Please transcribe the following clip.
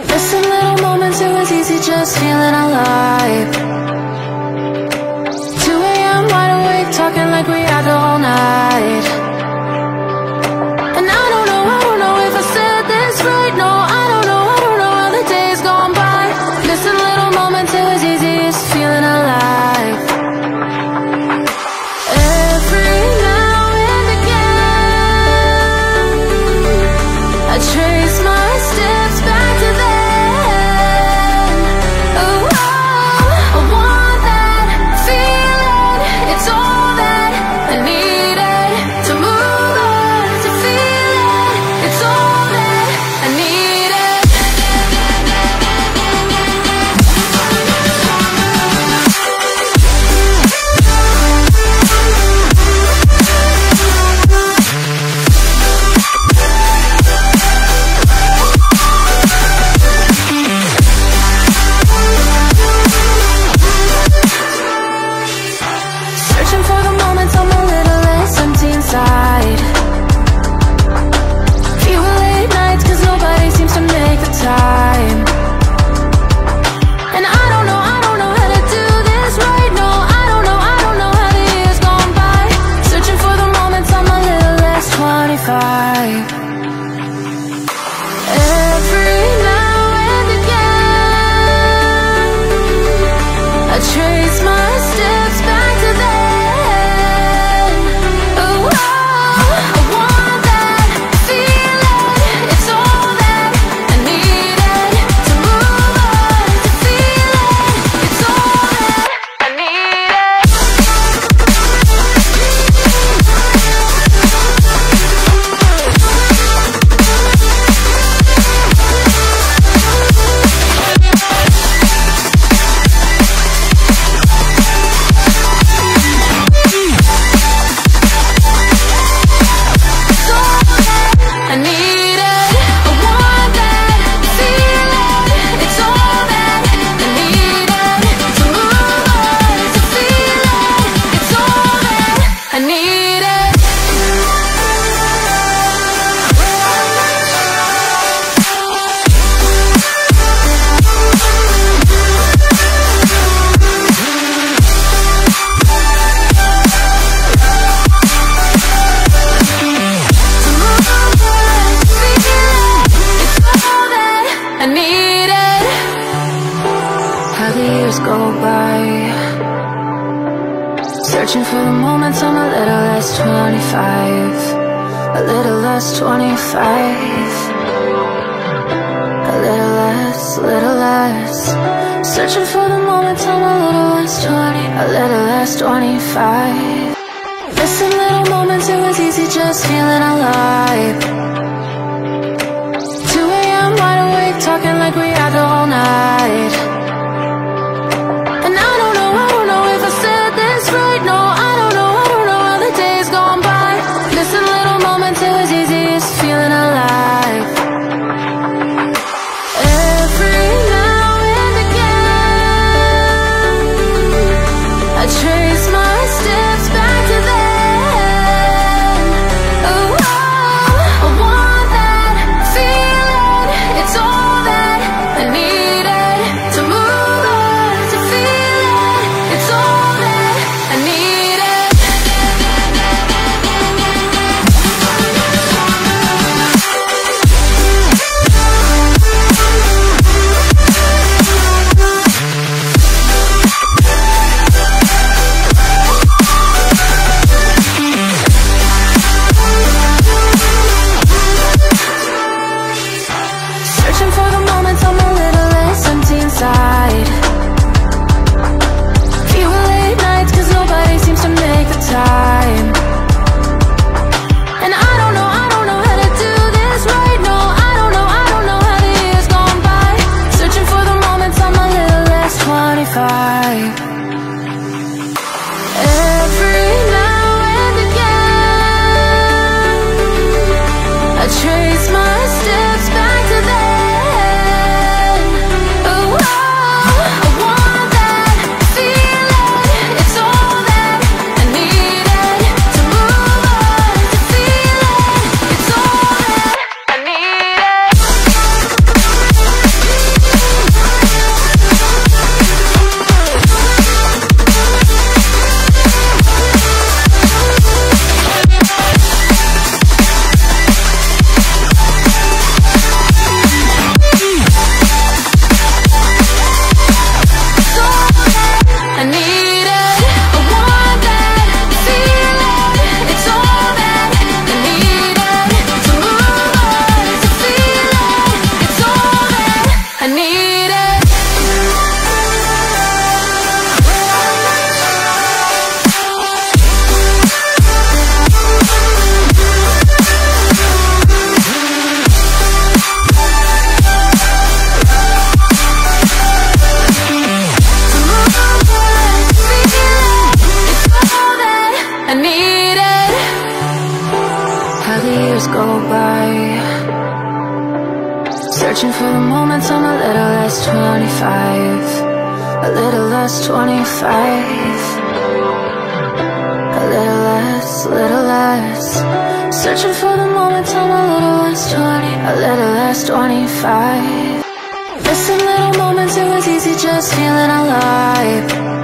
Missing little moments, it was easy just feeling alive. 2 a.m. wide awake, talking like we had the whole night. And I don't know if I said this right. No, I don't know how the days gone by. Missing little moments, it was easy just feeling alive. Every now and again, I trace my steps back to then. Oh, I want that feeling. It's all that I needed to move on, to feel it. It's all that I needed. Searching for the moments I'm a little less empty inside. Fewer late nights cause nobody seems to make the time. And I don't know how to do this right. No, I don't know how the years gone by. Searching for the moments I'm a little less 25. Every now and again, I trace my steps back to then. Oh, I want that feeling. It's all that I needed to move on, to feel it. It's all that I needed. I needed, I want that feeling. It's all that I needed to move on, to feel it. It's all that I needed. To move on, to feel it. It's all that I needed. How the years go by, searching for the moments I'm a little less 25. A little less 25. A little less. Searching for the moments I'm a little less 20. A little less 25. Missing little moments, it was easy just feeling alive. 2 a.m. wide awake, talking like we had the whole night. And I don't know if I said this right. No, I don't know how the days gone by. Missing little moments, it was easy just feeling alive. Every now and again, I trace my steps back to then. Oh, I want moments I'm a little less 25, a little less 25, a little less. Searching for the moments I'm a little less 20, a little less 25. Missing little moments, it was easy just feeling alive.